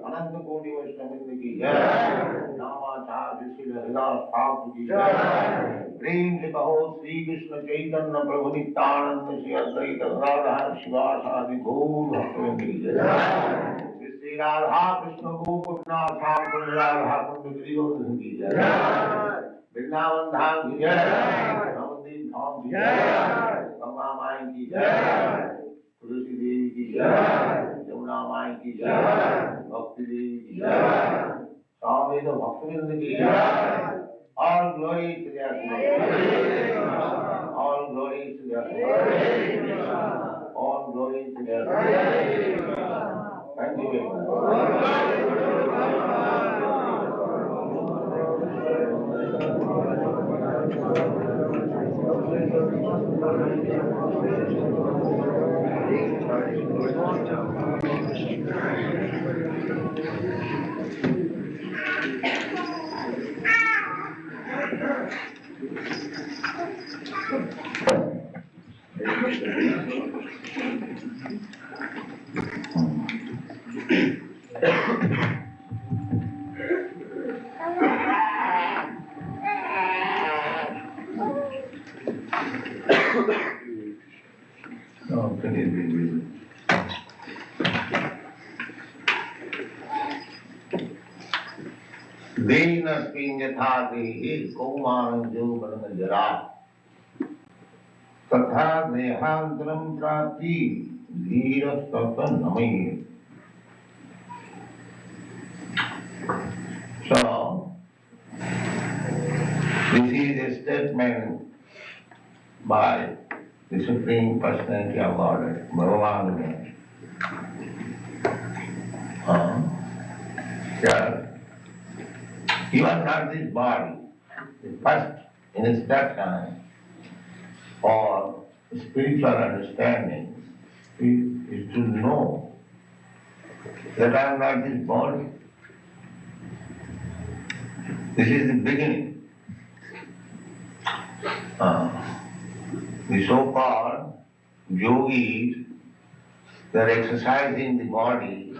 अनंत कोटि वैष्णव की जय, नामाचार्य श्री हरिदास ठाकुर की जय, प्रेम से कहो श्री कृष्ण चैतन्य प्रभु नित्यानंद श्री अद्वैत गदाधर शिवासादि गौर भक्तवृंद की जय, श्री राधा कृष्ण गोकुलनाथ ठाकुर राधा कुंड गिरिवर्धन की जय, वृंदावन धाम की जय, नवदीप धाम की जय, गंगा माई की जय, तुलसी देवी की जय, यमुना माई की जय, भक्ति देवी की जय, स्वामी तो भक्तवृंद की जय, all glory to their Lord, all glory to their Lord, all glory to their Lord. Thank you very much. Deinasmin yatha dehi kaumanam yauvanam jara तथा देहांतरम प्राप्ति धीर तत्व नमः. So, this is a statement by the Supreme Personality of Godhead, Bhagavan. Yeah. You are not this body. The first instruction for spiritual understanding is to know that I am not this body. This is the beginning. The so-called yogis, they are exercising the body,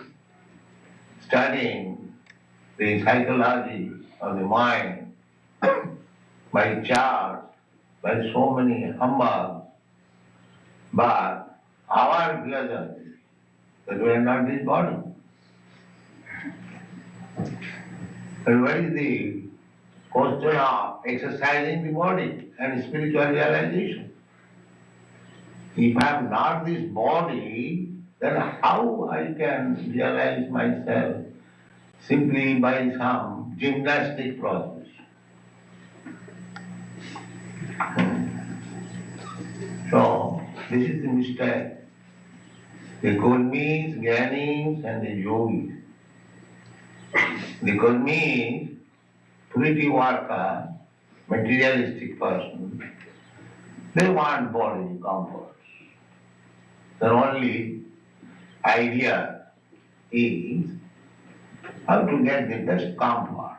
studying the psychology of the mind by charts, by so many humbugs, but our pleasure is that we are not this body. And what is the question of exercising the body and spiritual realization? If I am not this body, then how I can realize myself simply by some gymnastic process? So, this is the mistake. The Gurmis, Gyanis and the Yogis. The Gurmis, pretty worker, materialistic person, they want bodily comforts. Their only idea is how to get the best comfort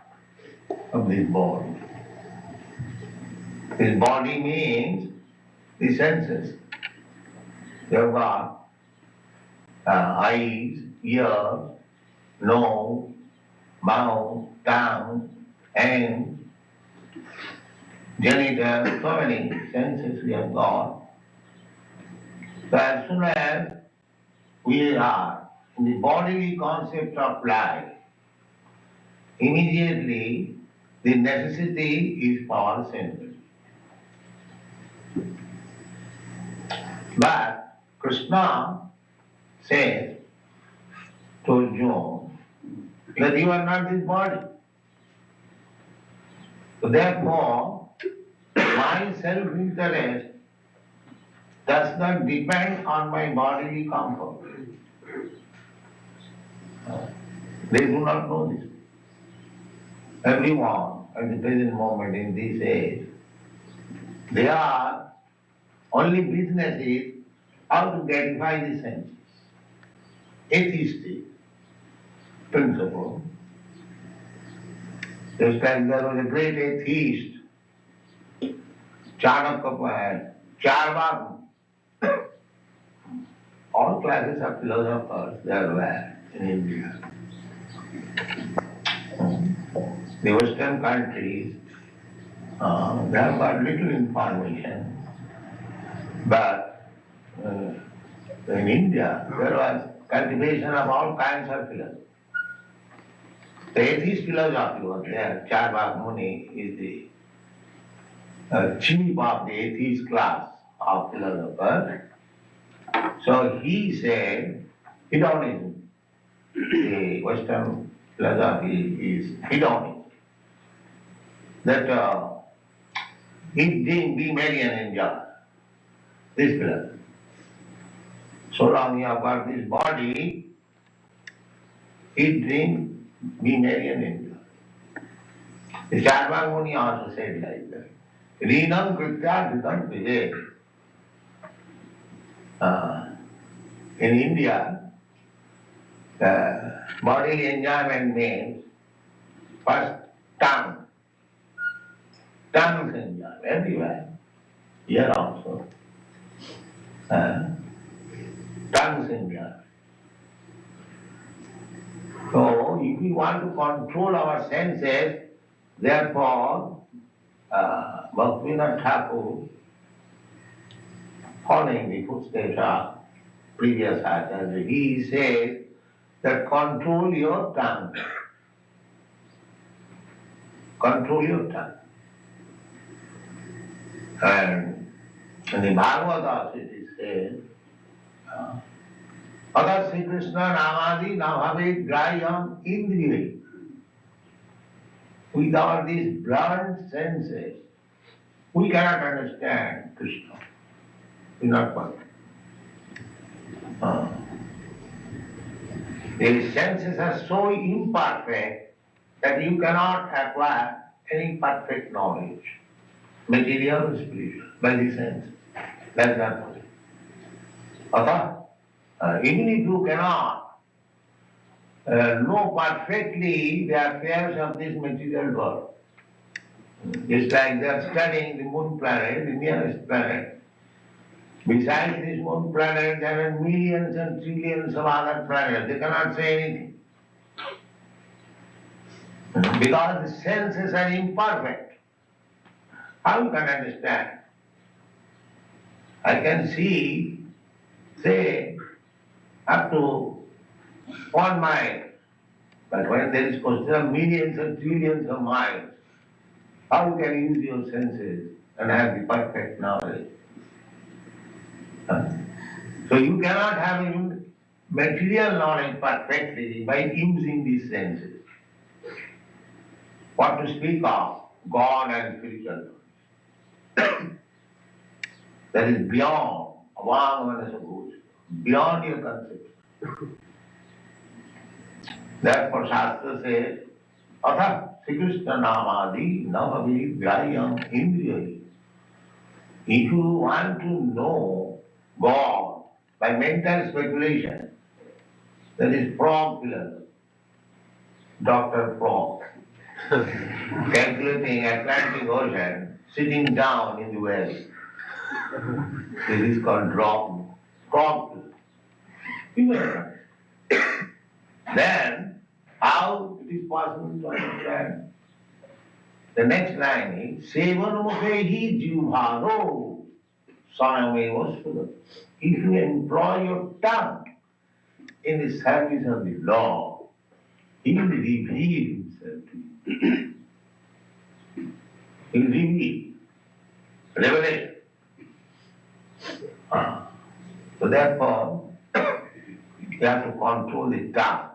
of this body. This body means the senses. You have got eyes, ears, nose, mouth, tongue, hands, genitals, so many senses we have got. So as soon as we are in the bodily concept of life, immediately the necessity is for senses. But Krishna says to Arjuna that you are not this body. So therefore, my self-interest does not depend on my bodily comfort. They do not know this. Everyone at the present moment in this age, their only business is how to gratify the senses. Atheistic principle. Just like there was a great atheist, Chanakya, Charvak, all classes of philosophers, they are there in India. The Western countries, they have got little information, but in India there was cultivation of all kinds of philosophy. The atheist philosophy was there. Charvak Muni is the chief of the atheist class of philosophers. So he said, hedonism, the Western philosophy is hedonism. That eat, drink, be merry and enjoy. This philosophy. So long you have got this body, eat, drink, be merry and enjoy. The Charvak Muni also said like that. Rinam kritya dhritam vijay. In India, bodily enjoyment means first tongue. Tongues enjoy everywhere. Here also. Tongues enjoy. So if we want to control our senses, therefore Bhaktivinoda Thakur, following the footsteps of previous acharyas, he says that control your tongue. Control your tongue. And in the Bhagavatam it is said, Agar Sri Krishna Namadi Nabhave Grayam Indriya. Without these blunt senses, we cannot understand Krishna. We not possible. The senses are so imperfect that you cannot acquire any perfect knowledge, material or spiritual, by the sense. That's not possible. Even if you cannot know perfectly the affairs of this material world, it's like they are studying the moon planet, the nearest planet. Besides this moon planet, there are millions and trillions of other planets. They cannot say anything. Because the senses are imperfect. How you can understand? I can see, say, up to 1 mile. But when there is question of millions and trillions of miles, how you can use your senses and have the perfect knowledge? So you cannot have material knowledge perfectly by using these senses. What to speak of God and spiritual knowledge? That is beyond beyond your conception. Therefore Shastra says, Atha Sri Krishna Namadi Navavi Grayam Indriya. If you want to know God by mental speculation, that is frog philosophy, Dr. Frog, calculating Atlantic Ocean, sitting down in the well. This is called frog philosophy. Then, how it is possible to understand? The next line is, Sevanamukhehi jivharo sanameva sudha. If you employ your tongue in the service of the law, he will reveal himself to you. He will reveal. Revelation. So therefore, you have to control the tongue.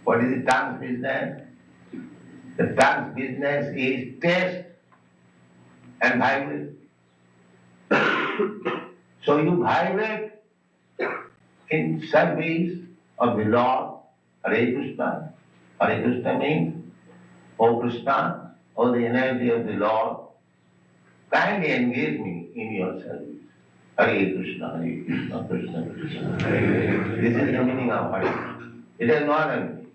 What is the tongue's business? The tongue's business is taste and vibrate. So you vibrate in service of the Lord, Hare Krishna. Hare Krishna means, O Krishna, O the energy of the Lord, kindly engage me in your service. Hare Krishna, Hare Krishna, Krishna Krishna, Hare Hare. This is the meaning of Hare. It has no other meaning.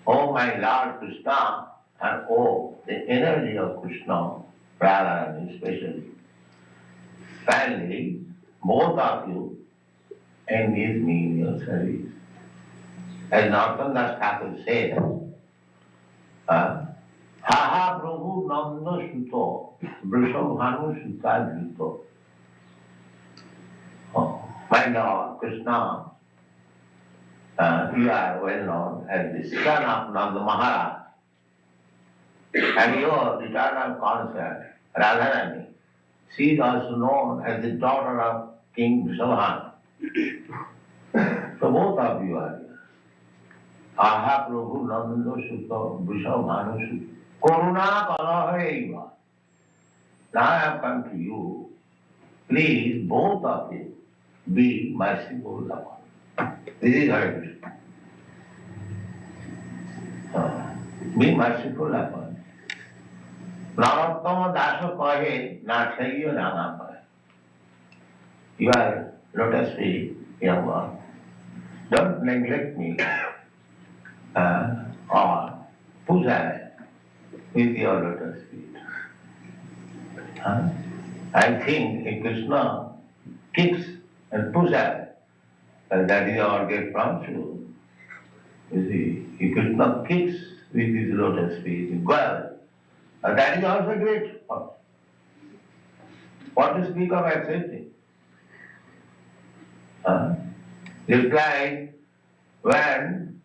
Oh my Lord Krishna, and oh the energy of Krishna, Radharani especially. Finally, both of you engage me in your service. As Narottam Thakur said, Ha ha Prabhu Nanda Suto, Vrishabhanu Sutta Juto. My Lord Krishna, you are well known as the son of Nanda Maharaj, and your eternal consort, Radharani, she is also known as the daughter of King Vrishabhanu. So both of you are here. Aha Prabhu Nanda Sutta Vrishabhanu Sutta. Karuna Kalahaiva. Now I have come to you. Please, both of you, be merciful upon. This is Hare Krishna. Be merciful upon. Narottama Dasa kahe, na chaiya rama pahe. You are lotus feet, young one. Don't neglect me or puja with your lotus feet. I think if Krishna kicks and puja, that is our get from you. You see, if Krishna kicks with his lotus feet, well, that is also great. What to speak of accepting? Just like when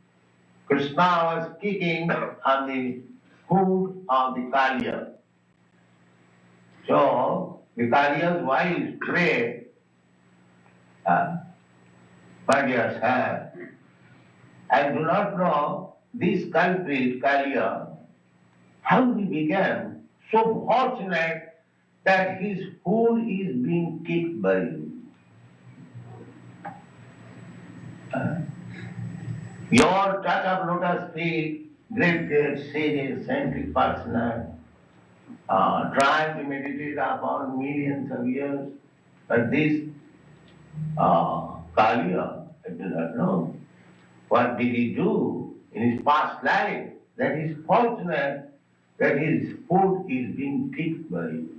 Krishna was kicking on the foot of the Kaliya. So the Kaliya's wife prayed, my dear sir, I do not know this culprit Kaliya, how he became so fortunate that his foot is being kicked by you. Your touch of lotus feet, great sages, saintly personal, trying to meditate upon millions of years, but this Kaliya, I do not know. What did he do in his past life that is fortunate that his foot is being kicked by you?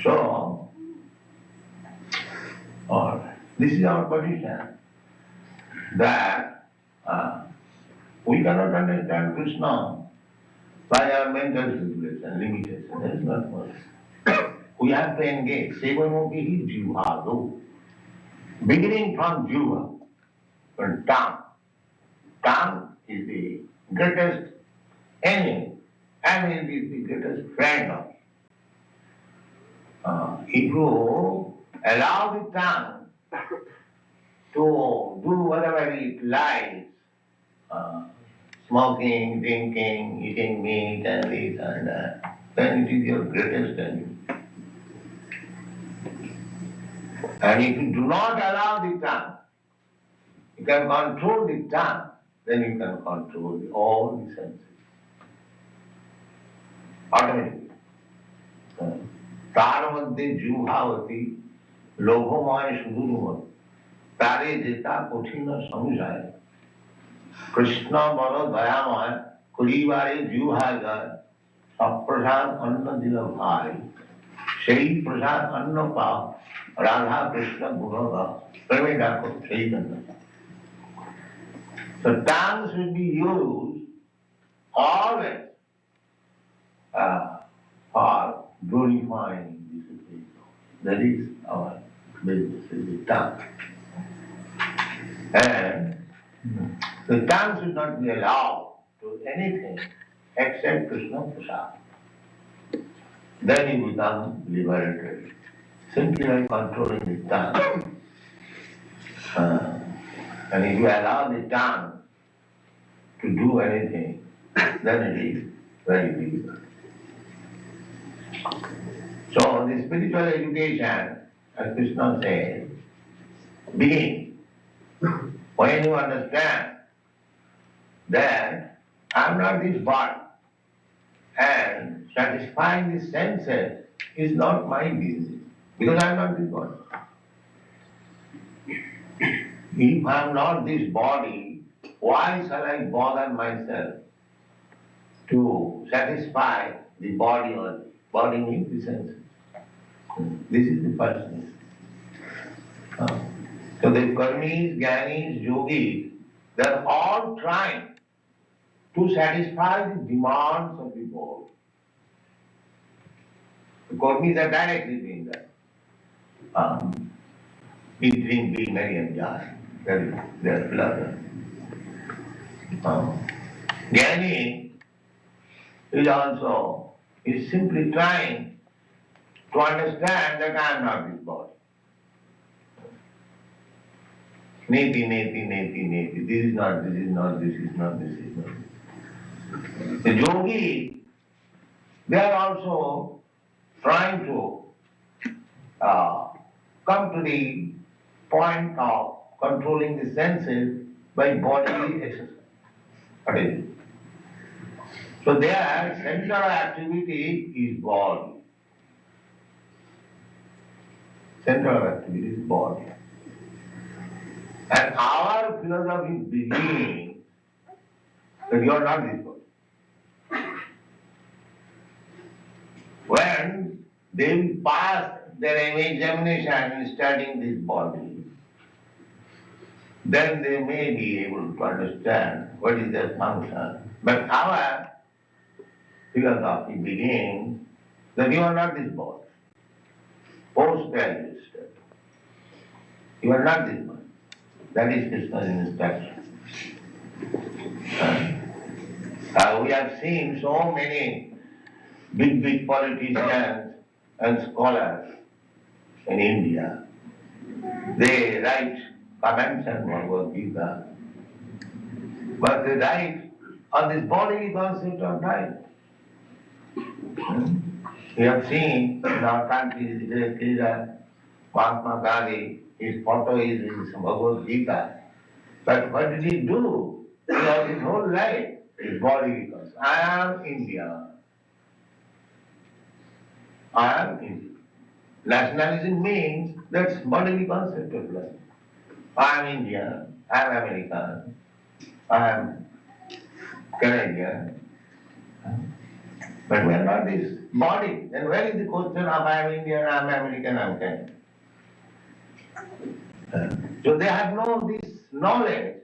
So, this is our position, that we cannot understand Krishna by our mental regulation, limitation. That is not possible. We have to engage. Sevamokihi jivado. Beginning from jiva, from tongue. Tongue is the greatest enemy, and it is the greatest friend of you. If you allow the tongue to do whatever it likes, smoking, drinking, eating meat and this and that, then it is your greatest enemy. And if you do not allow the tongue, you can control the tongue, then you can control all the senses. Automatically. তার মধ্যে জুহাবতী লোভময় সুদূর তারে যেতা কঠিন সংশয় কৃষ্ণ বড় দয়াময় করিবারে জুহায় সব প্রসাদ অন্ন দিল ভাই সেই প্রসাদ অন্ন পাও রাধা কৃষ্ণ গুণগা প্রেমে ডাকো সেই জন্য। So tongue should be used always for glorifying the Supreme Lord. That is our business, is the tongue. And the tongue should not be allowed to anything except Krishna Prasad. Then you become liberated. Simply by controlling the tongue. And if you allow the tongue to do anything, then it is very difficult. So the spiritual education, as Krishna says, begins when you understand that I am not this body, and satisfying the senses is not my business, because I am not this body. If I am not this body, why shall I bother myself to satisfy the body or body means the senses. This is the person. So the karmis, jnanis, yogis, they are all trying to satisfy the demands of the body. The karmis are directly doing that. Eat, drink, be merry and jolly. That is their philosophy. Jnani is simply trying to understand that I am not this body. Neti, neti, neti, neti. This is not, this is not, this is not, this is not. The yogi, they are also trying to come to the point of controlling the senses by bodily exercise. So their center of activity is body. Center of activity is body. And our philosophy begins that you are not this body. When they will pass their examination in studying this body, then they may be able to understand what is their function. But our philosophy begins that you are not this body. Post-graduate study. You are not this body. That is Krishna's instruction. We have seen so many big politicians and scholars in India. They write comments on Bhagavad Gita, but they write on this bodily concept of life. We have seen in our country, the Mahatma Gandhi, his photo is in Bhagavad Gita. But what did he do? Throughout his whole life, his bodily concept. I am India. I am Indian. Nationalism means that's bodily concept of life. I am Indian, I am American, I am Canadian. But we are not this body. Then where is the question of I am Indian, I am American, I am Canadian? So they have no this knowledge,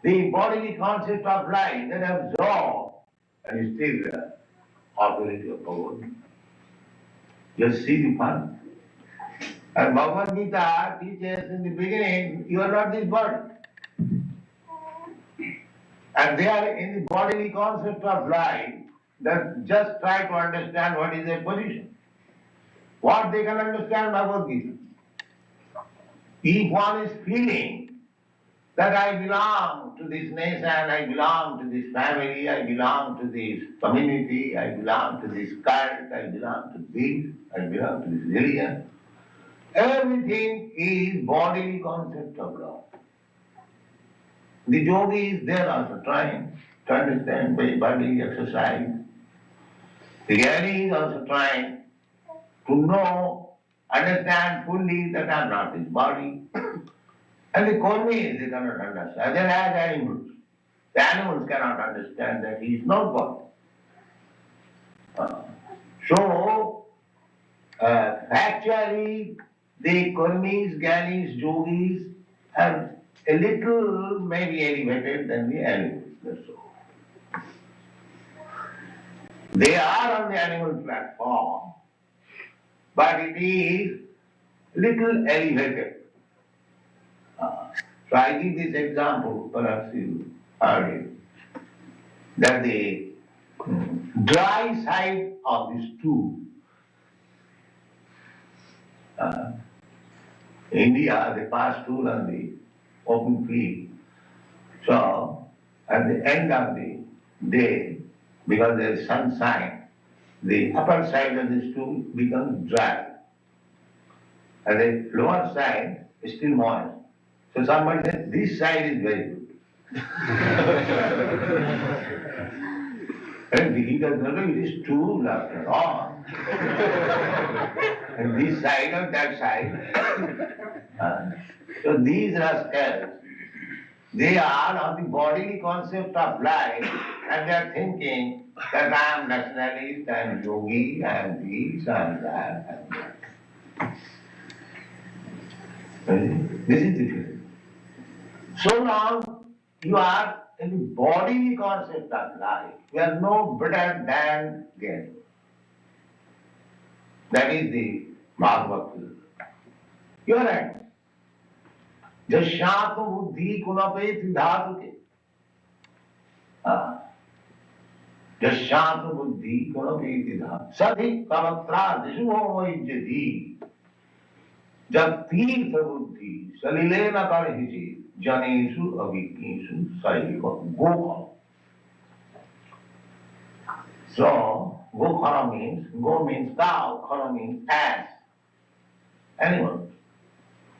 the bodily concept of life that absorbed and is still the authority of Bhagavad. Just see the fun. And Bhagavad Gita teaches in the beginning, you are not this body. And they are in the bodily concept of life that just try to understand what is their position. What they can understand Bhagavad Gita. If one is feeling that I belong to this nation, I belong to this family, I belong to this community, I belong to this cult, I belong to this, I belong to this religion, everything is bodily concept of love. The yogis, they are also trying to understand by bodily exercise. The jnani is also trying to know, understand fully that I am not this body. And the karmis, they cannot understand. They are as animals. The animals cannot understand that he is not body. Actually, the karmis, jnanis, yogis are a little maybe elevated than the animals. That's all. They are on the animal platform, but it is little elevated. So I give this example, perhaps you heard it, that the dry side of the stool, India, they pass stool on the open field. So at the end of the day, because there is sunshine, the upper side of the stool becomes dry. And the lower side is still moist. So somebody says, this side is very good. And he does not know it is stool after all. And this side or that side. So these rascals, They are of the bodily concept of life, and they are thinking that I am nationalist, I am yogi, I am this, I am that, and that. This is the feeling. So long you are in the bodily concept of life, you are no better than them. That is the Bhagavad. You are right. Jashyatma buddhi kunapeti dhatuke. Jashyatma buddhi kunapeti dhatuke. Sadhi kalatra dishu vajjati. जब तीर्थ बुद्धि सलिले न कर हिचे जनेषु अभिज्ञेषु सैव गोखर. So gokhara means go means cow, khara means ass, animal.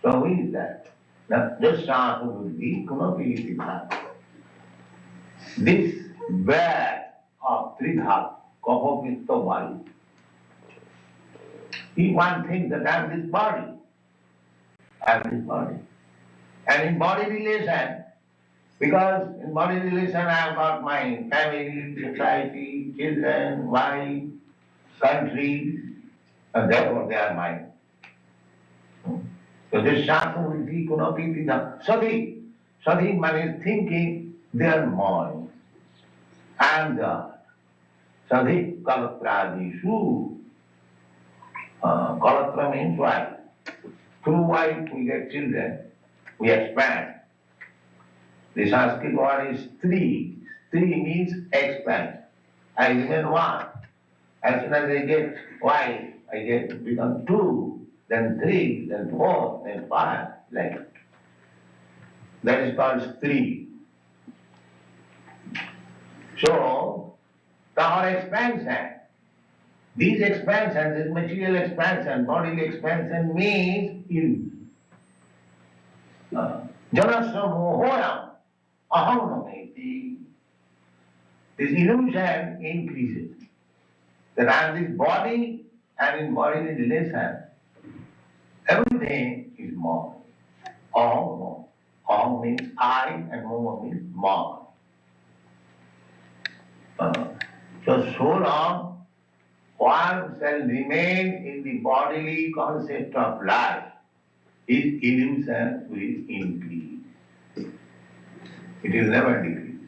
So who is that? Now just shanta buddhi kunapiti dhatu. This bag of tridhatu, kapha pitta vayu. One thinks that I am this body. I am this body. And in body relation, because in body relation I have got my family, society, children, wife, country, and therefore they are mine. So this Shanta Buddhi Kunapiti Sati. Sati means thinking they are mine. I am God. Sati Kalatradishu. Kalatra means wife. Through wife we get children, we expand. The Sanskrit word is three. Three means expand. I remain one. As soon as I get wife, I become two, then three, then four, then five, like that. That is called three. So, our expansion, these expansion, this material expansion, bodily expansion means illusion. Janasya mohoyam aham nameti. This illusion increases. That I am this body and in bodily relation, everything is mine. Aham. Aham means I and mama means mine. So long one shall remain in the bodily concept of life, his illusion will increase. It will never decrease.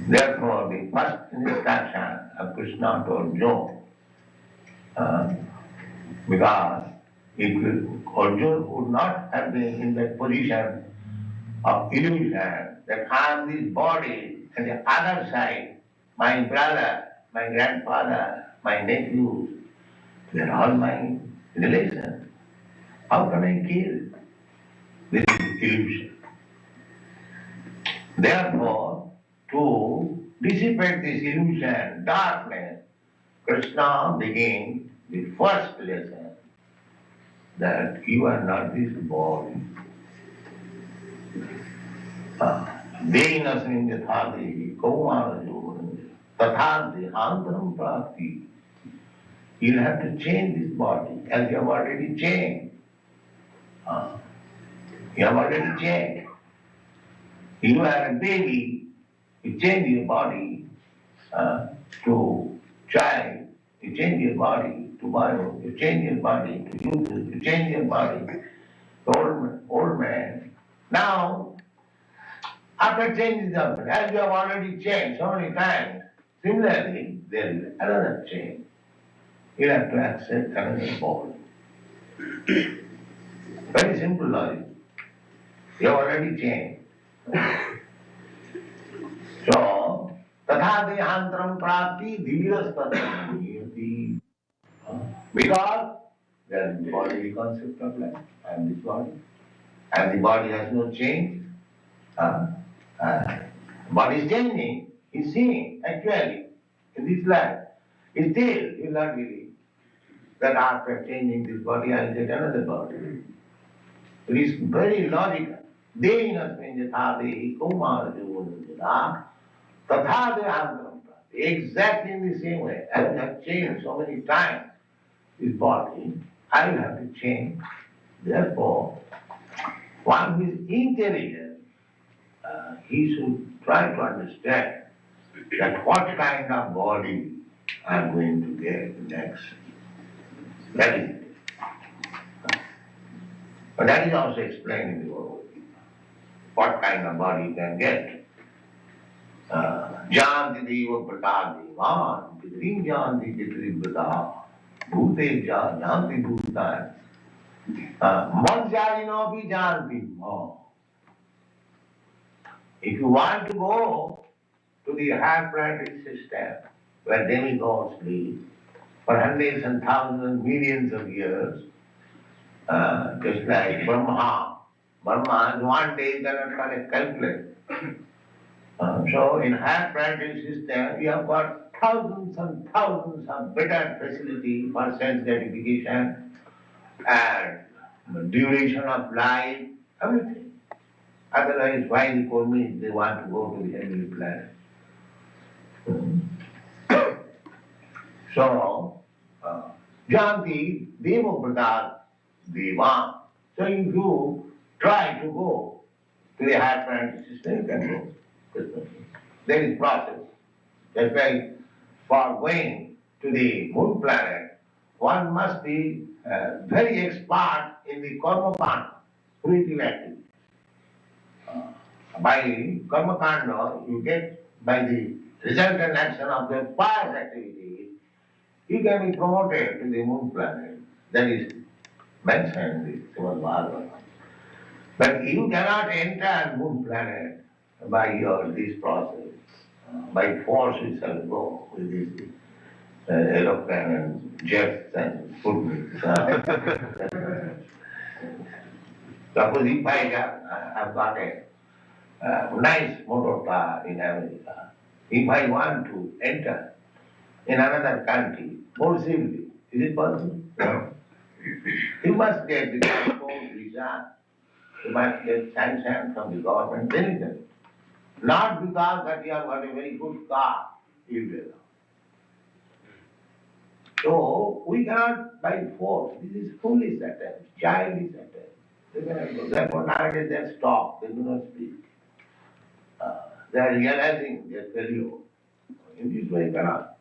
Therefore, the first instruction of Krishna to Arjuna, because if Arjuna would not have been in that position of illusion, that I am this body, and the other side, my brother, my grandfather, my nephews, they are all my relations. How can I kill this illusion? Therefore, to dissipate this illusion, darkness, Krishna begins the first lesson that you are not this body. Dehinasmin yathadehi kaumarajo tatha dehantaram prapti. You'll have to change this body as you have already changed. You have already changed. You are a baby, you change your body to child, you change your body to bio, you change your body to youth, you change your body to old man. Now, after changing the body, as you have already changed so many times, similarly, there is another change. You have to accept another body. Very simple logic. You have already changed. So, tatha dehantaram prapti dhirastatra niyati. Because there is the bodily concept of life, and this body. And the body has no change. Body is changing, is seeing actually in this life. Still, you will not believe that after changing this body, I will get another body. It is very logical. Dehinasmin yathadehi kaumarajo tatha dehantaram. Exactly in the same way, as I have changed so many times this body, I will have to change. Therefore, One who is intelligent, he should try to understand that what kind of body I am going to get next. That is it. But that is also explained in the Bhagavad Gita. What kind of body you can get. Janti deva pratadevan, pitrim janti pitrivrata, bhute janti bhutan, manjarino bhi janti ma. If you want to go to the higher planetary system, where demigods live, for hundreds and thousands, millions of years, just like Brahma. Brahma in one day cannot calculate. So in higher planetary system, we have got thousands and thousands of better facility for sense gratification and duration of life, everything. Otherwise, why the Kurmis, they want to go to the heavenly planet? So, Janti Deva Pradar Deva. So if you try to go to the higher planetary system, you can go. There is process. That's why for going to the moon planet, one must be very expert in the karma kanda, fruitive activity. By karma kanda, you get by the resultant action of the past activity, you can be promoted to the moon planet. That is mentioned in the Srimad Bhagavatam. But you cannot enter moon planet by this process. By force you shall go with this aeroplane and jets and food. Suppose if I have got a nice motor car in America, if I want to enter in another country more safely, is it possible? No. You must get the passport, visa, you must get sanction from the government, then you can. Not because that you have got a very good car, you will. So we cannot by force. This is foolish attempt, childish attempt. They cannot go. Therefore nowadays they stop, they do not speak. They are realizing their failure. In this way cannot.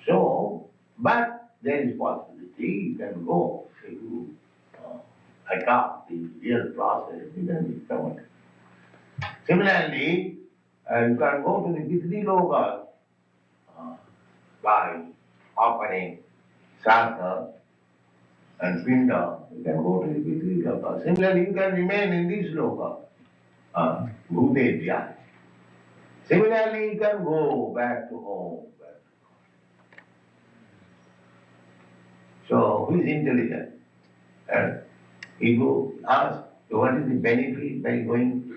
So, but there is possibility you can go if you adopt the real process, you can be promoted. Similarly, you can go to the Pitri Loka by offering Sardha and Pinda. You can go to the Pitri Loka. Similarly, you can remain in this Loka, Bhutejya. Similarly, you can go back to home. So, who is intelligent? And he go ask, so what is the benefit by going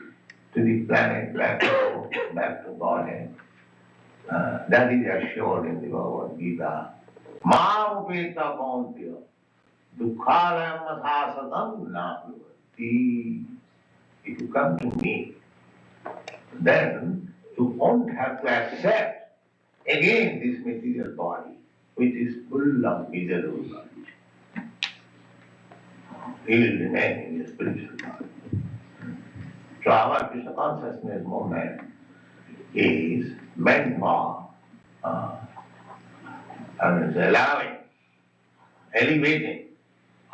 to the planet, back to Godhead? That is assured in the Bhagavad Gita. Mam upeta kauntya dukhalayam athasadam na bhuvati. If you come to me, then you won't have to accept again this material body, which is full of miserable knowledge. He will remain in the spiritual body. So our Krishna consciousness movement is meant for allowing, elevating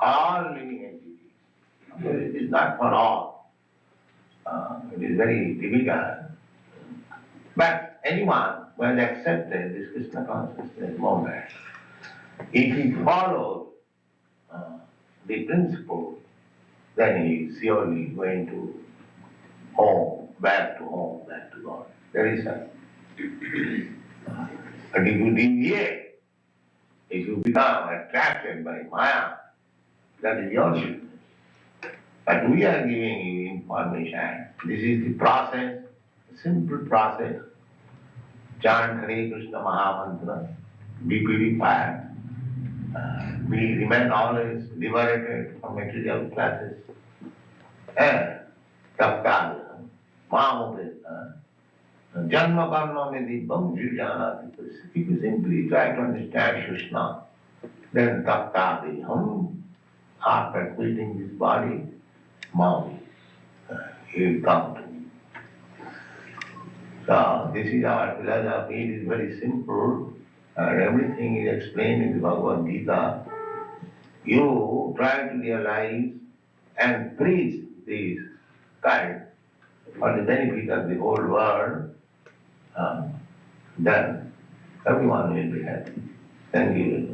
all living entities. It is not for all. It is very difficult. But anyone who has accepted this Krishna consciousness movement, if he follows the principle, then he is surely going to home, back to God. There is a. But if you deviate, if you become attracted by Maya, that is your business. But we are giving you information. This is the process, simple process. Chant Hare Krishna Mahamantra, be purified. We remain always liberated from material classes. And Tapkal, Mahamudita, Janma Karma Medibam Jujana. If you simply try to understand Krishna, then Tapkadiham, after quitting this body, Maui. He will come to me. So this is our philosophy. It is very simple. And everything is explained in the Bhagavad Gita. You try to realize and preach this kind for the benefit of the whole world, then everyone will be happy. Thank you.